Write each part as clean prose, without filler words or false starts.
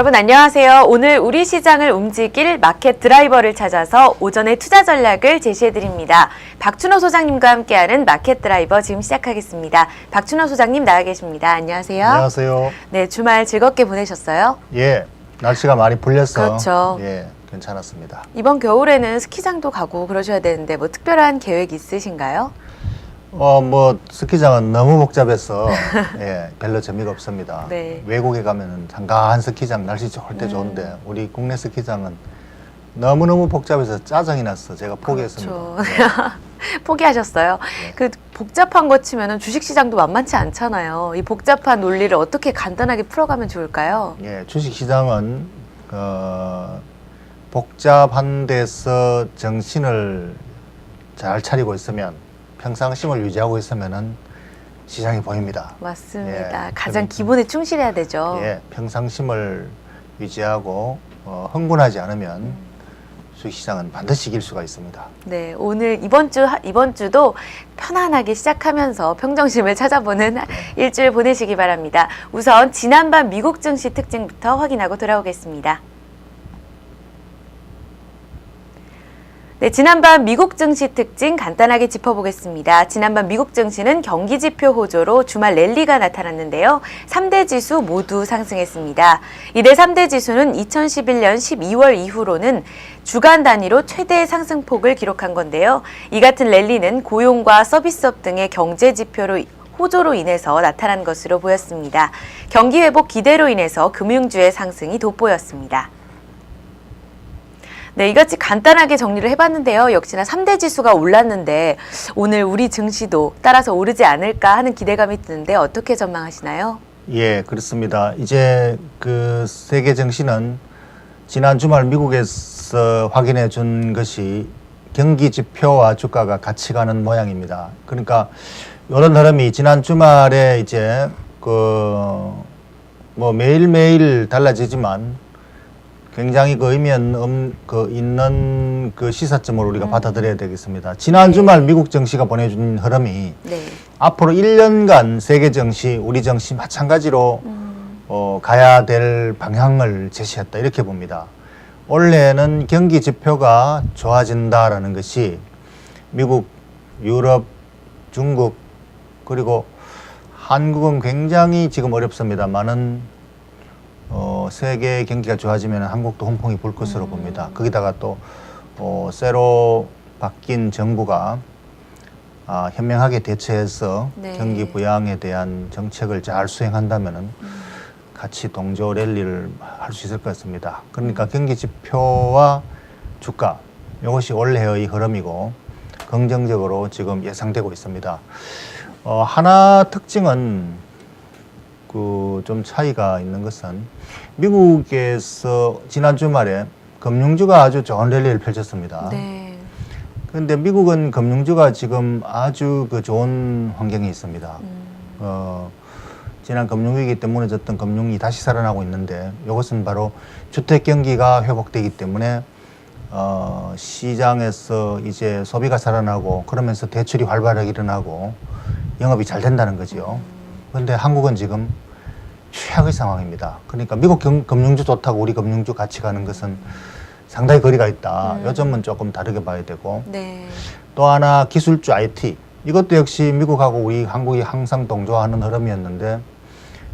여러분 안녕하세요. 오늘 우리 시장을 움직일 마켓 드라이버를 찾아서 오전의 투자 전략을 제시해드립니다. 박춘호 소장님과 함께하는 마켓 드라이버 지금 시작하겠습니다. 박춘호 소장님 나와 계십니다. 안녕하세요. 안녕하세요. 네, 주말 즐겁게 보내셨어요? 예, 날씨가 많이 풀려서 그렇죠. 예, 괜찮았습니다. 이번 겨울에는 스키장도 가고 그러셔야 되는데 뭐 특별한 계획 있으신가요? 뭐 스키장은 너무 복잡해서 예, 별로 재미가 없습니다. 네. 외국에 가면은 한가한 스키장 날씨 좋을 때 좋은데 우리 국내 스키장은 너무너무 복잡해서 짜증이 났어. 제가 포기했습니다. 그렇죠. 예. 포기하셨어요. 네. 그 복잡한 거 치면은 주식시장도 만만치 않잖아요. 이 복잡한 논리를 어떻게 간단하게 풀어가면 좋을까요? 예, 주식시장은 복잡한 데서 정신을 잘 차리고 있으면 평상심을 유지하고 있으면은 시장이 보입니다. 맞습니다. 예, 가장 기본에 충실해야 되죠. 예, 평상심을 유지하고 흥분하지 않으면 주식시장은 반드시 이길 수가 있습니다. 네, 오늘 이번 주도 편안하게 시작하면서 평정심을 찾아보는 일주일 보내시기 바랍니다. 우선 지난밤 미국 증시 특징부터 확인하고 돌아오겠습니다. 네, 지난밤 미국 증시 특징 간단하게 짚어보겠습니다. 지난밤 미국 증시는 경기지표 호조로 주말 랠리가 나타났는데요. 3대 지수 모두 상승했습니다. 이내 3대 지수는 2011년 12월 이후로는 주간 단위로 최대 상승폭을 기록한 건데요. 이 같은 랠리는 고용과 서비스업 등의 경제 지표로 호조로 인해서 나타난 것으로 보였습니다. 경기 회복 기대로 인해서 금융주의 상승이 돋보였습니다. 네, 이같이 간단하게 정리를 해봤는데요. 역시나 3대 지수가 올랐는데 오늘 우리 증시도 따라서 오르지 않을까 하는 기대감이 드는데 어떻게 전망하시나요? 예, 그렇습니다. 이제 그 세계 증시는 지난 주말 미국에서 확인해 준 것이 경기 지표와 주가가 같이 가는 모양입니다. 그러니까 이런 흐름이 지난 주말에 이제 뭐 매일매일 달라지지만 굉장히 그 의미 있는 그 시사점을 우리가 받아들여야 되겠습니다. 지난 주말 미국 증시가 보내준 흐름이 네. 앞으로 1년간 세계 증시, 우리 증시 마찬가지로 가야 될 방향을 제시했다 이렇게 봅니다. 원래는 경기 지표가 좋아진다라는 것이 미국, 유럽, 중국 그리고 한국은 굉장히 지금 어렵습니다만은 세계 경기가 좋아지면 한국도 홍콩이 불 것으로 봅니다. 거기다가 또 새로 바뀐 정부가 현명하게 대처해서 네. 경기 부양에 대한 정책을 잘 수행한다면은 같이 동조 랠리를 할 수 있을 것 같습니다. 그러니까 경기 지표와 주가 이것이 원래의 흐름이고 긍정적으로 지금 예상되고 있습니다. 하나 특징은 좀 차이가 있는 것은 미국에서 지난 주말에 금융주가 아주 좋은 랠리를 펼쳤습니다. 네. 그런데 미국은 금융주가 지금 아주 좋은 환경에 있습니다. 지난 금융위기 때문에 졌던 금융이 다시 살아나고 있는데 이것은 바로 주택 경기가 회복되기 때문에 시장에서 이제 소비가 살아나고 그러면서 대출이 활발하게 일어나고 영업이 잘 된다는 거죠. 그런데 한국은 지금 최악의 상황입니다. 그러니까 미국 금융주 좋다고 우리 금융주 같이 가는 것은 상당히 거리가 있다. 요점은 조금 다르게 봐야 되고 네. 또 하나 기술주 IT 이것도 역시 미국하고 우리 한국이 항상 동조하는 흐름이었는데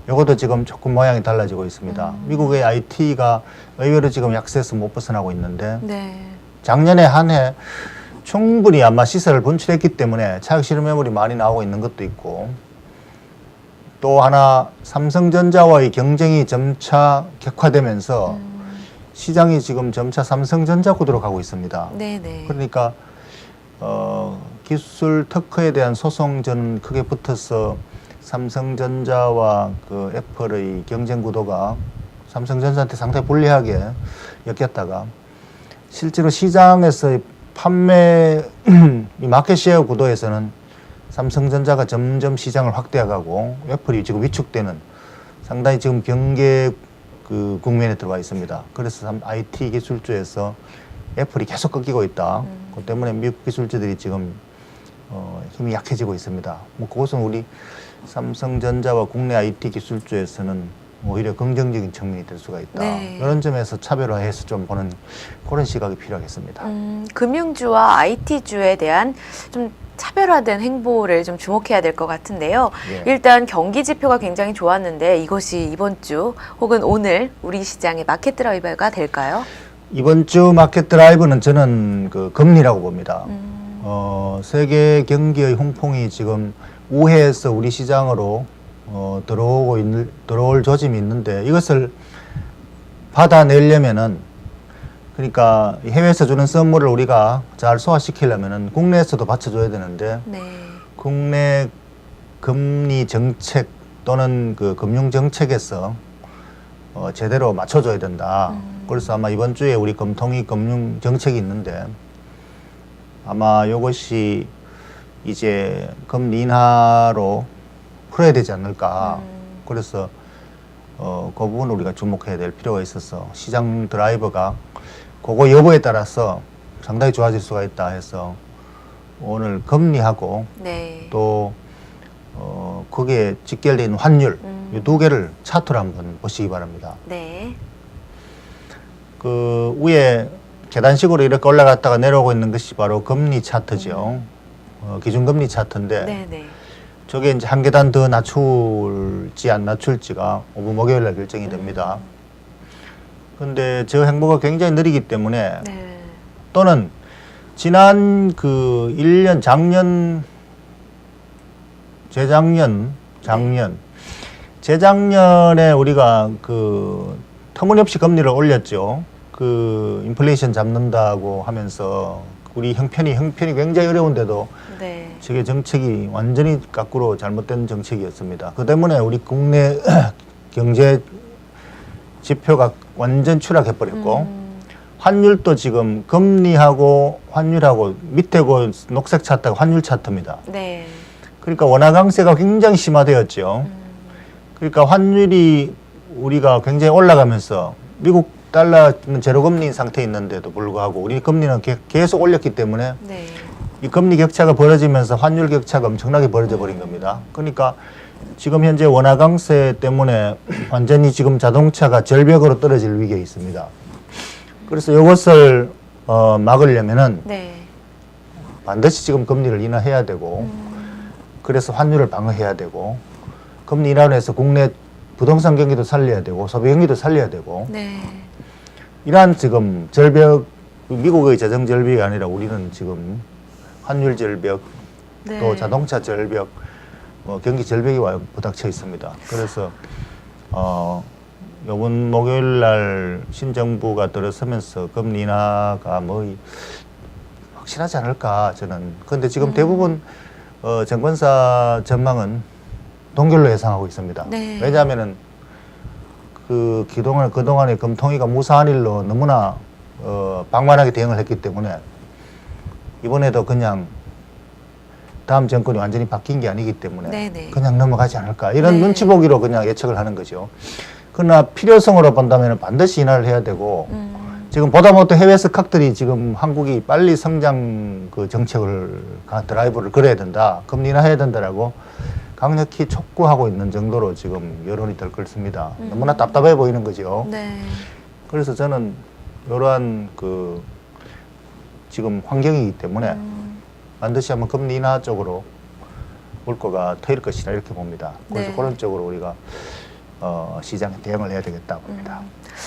이것도 지금 조금 모양이 달라지고 있습니다. 미국의 IT가 의외로 지금 약세에서 못 벗어나고 있는데 네. 작년에 한 해 충분히 아마 시세를 분출했기 때문에 차익 실현 매물이 많이 나오고 있는 것도 있고 또 하나 삼성전자와의 경쟁이 점차 격화되면서 시장이 지금 점차 삼성전자 구도로 가고 있습니다. 네네. 그러니까 기술 특허에 대한 소송전은 크게 붙어서 삼성전자와 그 애플의 경쟁 구도가 삼성전자한테 상당히 불리하게 엮였다가 실제로 시장에서의 판매 이 마켓쉐어 구도에서는 삼성전자가 점점 시장을 확대해가고 애플이 지금 위축되는 상당히 지금 경계 국면에 들어와 있습니다. 그래서 IT 기술주에서 애플이 계속 꺾이고 있다. 그 때문에 미국 기술주들이 지금 힘이 약해지고 있습니다. 뭐 그것은 우리 삼성전자와 국내 IT 기술주에서는 오히려 긍정적인 측면이 될 수가 있다. 네. 이런 점에서 차별화해서 좀 보는 그런 시각이 필요하겠습니다. 금융주와 IT주에 대한 좀 차별화된 행보를 좀 주목해야 될 것 같은데요. 예. 일단 경기 지표가 굉장히 좋았는데 이것이 이번 주 혹은 오늘 우리 시장의 마켓 드라이버가 될까요? 이번 주 마켓 드라이브는 저는 그 금리라고 봅니다. 세계 경기의 홍풍이 지금 우회해서 우리 시장으로 들어올 조짐이 있는데 이것을 받아내려면은 그러니까 해외에서 주는 선물을 우리가 잘 소화시키려면은 국내에서도 받쳐줘야 되는데 네. 국내 금리 정책 또는 그 금융 정책에서 제대로 맞춰줘야 된다. 그래서 아마 이번 주에 우리 금통위 금융 정책이 있는데 아마 이것이 이제 금리 인하로 풀어야 되지 않을까. 그래서 그 부분을 우리가 주목해야 될 필요가 있어서 시장 드라이버가 그거 여부에 따라서 상당히 좋아질 수가 있다 해서 오늘 금리하고 네. 또 거기에 직결되어 있는 환율 이 두 개를 차트로 한번 보시기 바랍니다. 네. 그 위에 계단식으로 이렇게 올라갔다가 내려오고 있는 것이 바로 금리 차트죠. 기준금리 차트인데 네, 네. 저게 이제 한 계단 더 낮출지 안 낮출지가 오늘 목요일 날 결정이 됩니다. 근데 저 행보가 굉장히 느리기 때문에 네. 또는 지난 그 1년 재작년에 우리가 그 터무니없이 금리를 올렸죠. 그 인플레이션 잡는다고 하면서 우리 형편이 굉장히 어려운데도 네. 저게 정책이 완전히 거꾸로 잘못된 정책이었습니다. 그 때문에 우리 국내 경제 지표가 완전 추락해버렸고 환율도 지금 금리하고 환율하고 밑에 그 녹색 차트가 환율 차트입니다. 네. 그러니까 원화 강세가 굉장히 심화되었죠. 그러니까 환율이 우리가 굉장히 올라가면서 미국 달러는 제로 금리인 상태에 있는데도 불구하고 우리 금리는 계속 올렸기 때문에 네. 이 금리 격차가 벌어지면서 환율 격차가 엄청나게 벌어져 버린 겁니다. 그러니까 지금 현재 원화 강세 때문에 완전히 지금 자동차가 절벽으로 떨어질 위기에 있습니다. 그래서 이것을 막으려면은 네. 반드시 지금 금리를 인하해야 되고 그래서 환율을 방어해야 되고 금리 인하로 해서 국내 부동산 경기도 살려야 되고 소비 경기도 살려야 되고 네. 이러한 지금 절벽 미국의 재정 절벽이 아니라 우리는 지금 환율 절벽 네. 또 자동차 절벽 경기 절벽이 부닥쳐 있습니다. 그래서 이번 목요일 날 신정부가 들어서면서 금리 인하가 확실하지 않을까 저는. 근데 지금 대부분 정권사 전망은 동결로 예상하고 있습니다. 네. 왜냐하면은 그동안에 금통위가 무사한 일로 너무나 방만하게 대응을 했기 때문에 이번에도 그냥 다음 정권이 완전히 바뀐 게 아니기 때문에 네네. 그냥 넘어가지 않을까 이런 네. 눈치 보기로 그냥 예측을 하는 거죠. 그러나 필요성으로 본다면 반드시 인하를 해야 되고 지금 보다 못해 해외 스캅들이 지금 한국이 빨리 성장 그 정책을 드라이브를 걸어야 된다, 금리 인하해야 된다라고 강력히 촉구하고 있는 정도로 지금 여론이 들끓습니다. 너무나 답답해 보이는 거죠. 네. 그래서 저는 이러한 지금 환경이기 때문에 반드시 한번 금리 인하 쪽으로 물꼬가 트일 것이다 이렇게 봅니다. 그래서 네. 그런 쪽으로 우리가 시장에 대응을 해야 되겠다 봅니다.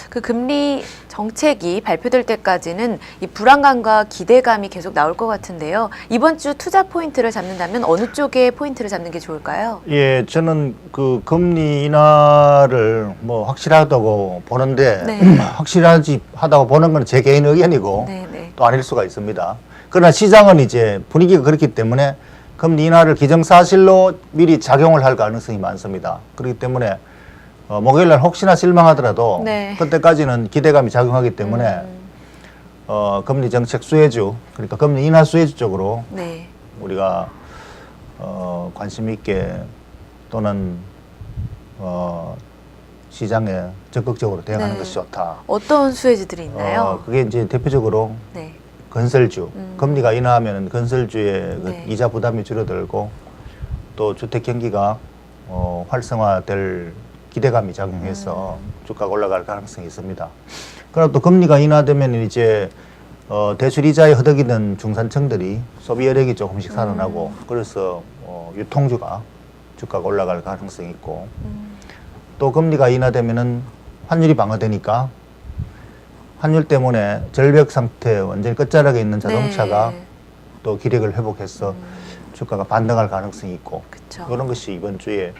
그 금리 정책이 발표될 때까지는 이 불안감과 기대감이 계속 나올 것 같은데요. 이번 주 투자 포인트를 잡는다면 어느 쪽에 포인트를 잡는 게 좋을까요? 예, 저는 그 금리 인하를 확실하다고 보는데 네. 하다고 보는 건 제 개인 의견이고 네네. 또 아닐 수가 있습니다. 그러나 시장은 이제 분위기가 그렇기 때문에 금리 인하를 기정사실로 미리 작용을 할 가능성이 많습니다. 그렇기 때문에 목요일 날 혹시나 실망하더라도 네. 그때까지는 기대감이 작용하기 때문에 금리 정책 수혜주, 그러니까 금리 인하 수혜주 쪽으로 네. 우리가 관심 있게 또는 시장에 적극적으로 대응하는 네. 것이 좋다. 어떤 수혜주들이 있나요? 그게 이제 대표적으로 네. 건설주, 금리가 인하하면 건설주의 그 네. 이자 부담이 줄어들고 또 주택 경기가 활성화될 기대감이 작용해서 주가가 올라갈 가능성이 있습니다. 그러나 또 금리가 인하되면 이제 대출 이자에 허덕이는 중산층들이 소비 여력이 조금씩 살아나고 그래서 유통주가 주가가 올라갈 가능성이 있고 또 금리가 인하되면은 환율이 방어되니까 환율 때문에 절벽 상태 완전히 끝자락에 있는 자동차가 네. 또 기력을 회복해서 주가가 반등할 가능성이 있고 그쵸. 이런 것이 이번 주에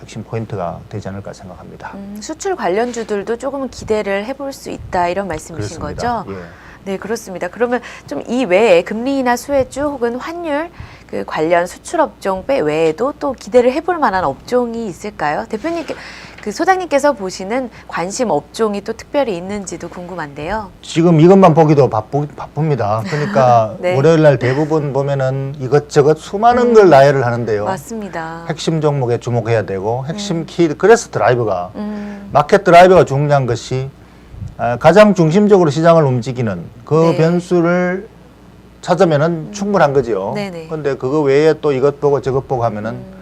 핵심 포인트가 되지 않을까 생각합니다. 수출 관련주들도 조금은 기대를 해볼 수 있다 이런 말씀이신 그렇습니다. 거죠? 예. 네, 그렇습니다. 그러면 좀 이 외에 금리 인하 수혜주 혹은 환율 그 관련 수출 업종 외에도 또 기대를 해볼 만한 업종이 있을까요? 대표님께 그 소장님께서 보시는 관심 업종이 또 특별히 있는지도 궁금한데요. 지금 이것만 보기도 바쁩니다. 그러니까 네. 월요일 날 대부분 보면은 이것저것 수많은 걸 나열을 하는데요. 맞습니다. 핵심 종목에 주목해야 되고 핵심 키 그래서 드라이버가 마켓 드라이버가 중요한 것이 가장 중심적으로 시장을 움직이는 그 네. 변수를 찾으면은 충분한 거죠. 네네. 근데 그거 외에 또 이것 보고 저것 보고 하면은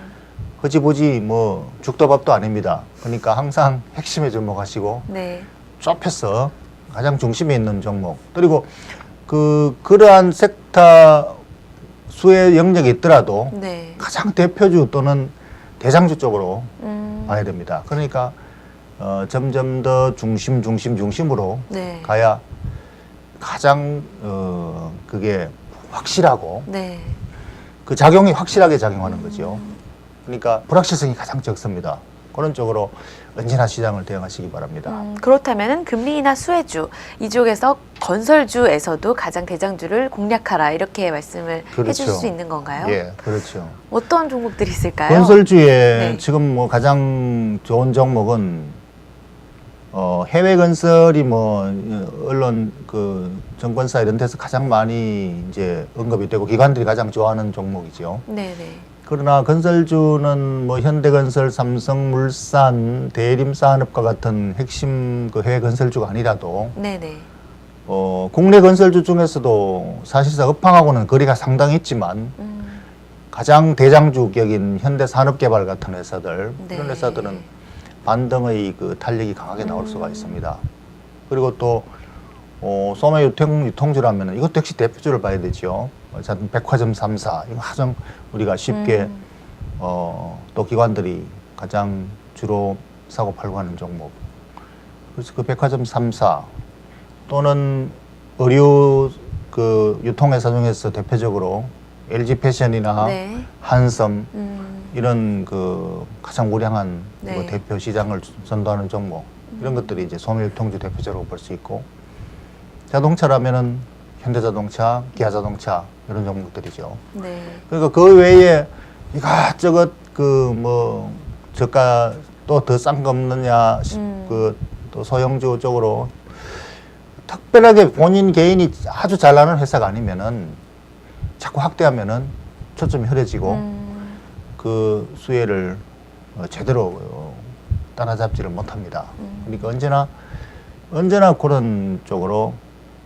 흐지부지 뭐 죽도 밥도 아닙니다. 그러니까 항상 핵심에 주목하시고 네. 좁혀서 가장 중심에 있는 종목 그리고 그러한 섹터 수의 영역이 있더라도 네. 가장 대표주 또는 대장주 쪽으로 음, 봐야 됩니다. 그러니까 점점 더 중심으로 네. 가야 가장 그게 확실하고 네. 그 작용이 확실하게 작용하는 거죠. 그러니까 불확실성이 가장 적습니다. 그런 쪽으로 언제나 시장을 대응하시기 바랍니다. 그렇다면은 금리 인하 수혜주 이쪽에서 건설주에서도 가장 대장주를 공략하라 이렇게 말씀을 그렇죠. 해주실 수 있는 건가요? 예, 그렇죠. 어떤 종목들이 있을까요? 건설주에 네. 지금 뭐 가장 좋은 종목은 해외 건설이 뭐 언론 그 정권사 이런 데서 가장 많이 이제 언급이 되고 기관들이 가장 좋아하는 종목이죠. 네네. 그러나 건설주는 뭐 현대건설, 삼성물산, 대림산업과 같은 핵심 그 해외 건설주가 아니라도 네네. 국내 건설주 중에서도 사실상 업황하고는 거리가 상당히 있지만 가장 대장주격인 현대산업개발 같은 회사들 네. 이런 회사들은 반등의 그 탄력이 강하게 나올 수가 있습니다. 그리고 또 소매 유통주라면 이것도 역시 대표주를 봐야 되죠. 어쨌든 백화점 3사 이거 가장 우리가 쉽게 또 기관들이 가장 주로 사고 팔고 하는 종목. 그래서 그 백화점 3사 또는 의류 그 유통회사 중에서 대표적으로 LG 패션이나 네. 한섬 이런 그 가장 우량한 네. 그 대표 시장을 선도하는 종목 이런 것들이 이제 소매유통주 대표적으로 볼 수 있고 자동차라면은 현대자동차, 기아자동차 이런 종목들이죠. 네. 그러니까 그 외에 이것저것 그 뭐 저가 또 더 싼 거 없느냐 그 또 소형주 쪽으로 특별하게 본인 개인이 아주 잘 나는 회사가 아니면은 자꾸 확대하면은 초점이 흐려지고 그 수혜를 제대로 따라잡지를 못합니다. 그러니까 언제나 그런 쪽으로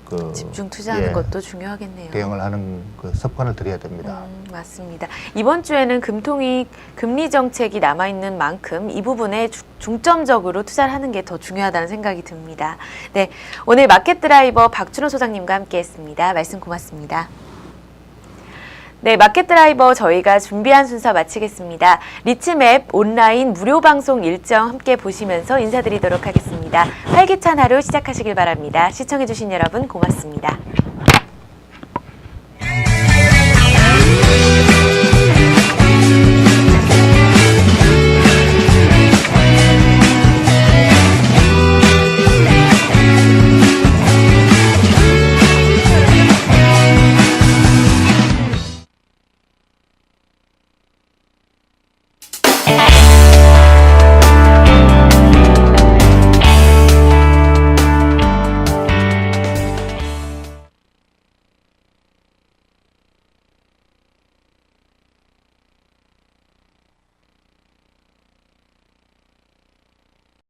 그 집중 투자하는 예, 것도 중요하겠네요. 대응을 하는 그 습관을 들여야 됩니다. 맞습니다. 이번 주에는 금통위 금리 정책이 남아있는 만큼 이 부분에 중점적으로 투자를 하는 게 더 중요하다는 생각이 듭니다. 네, 오늘 마켓 드라이버 박준호 소장님과 함께했습니다. 말씀 고맙습니다. 네, 마켓 드라이버 저희가 준비한 순서 마치겠습니다. 리츠맵 온라인 무료 방송 일정 함께 보시면서 인사드리도록 하겠습니다. 활기찬 하루 시작하시길 바랍니다. 시청해주신 여러분 고맙습니다.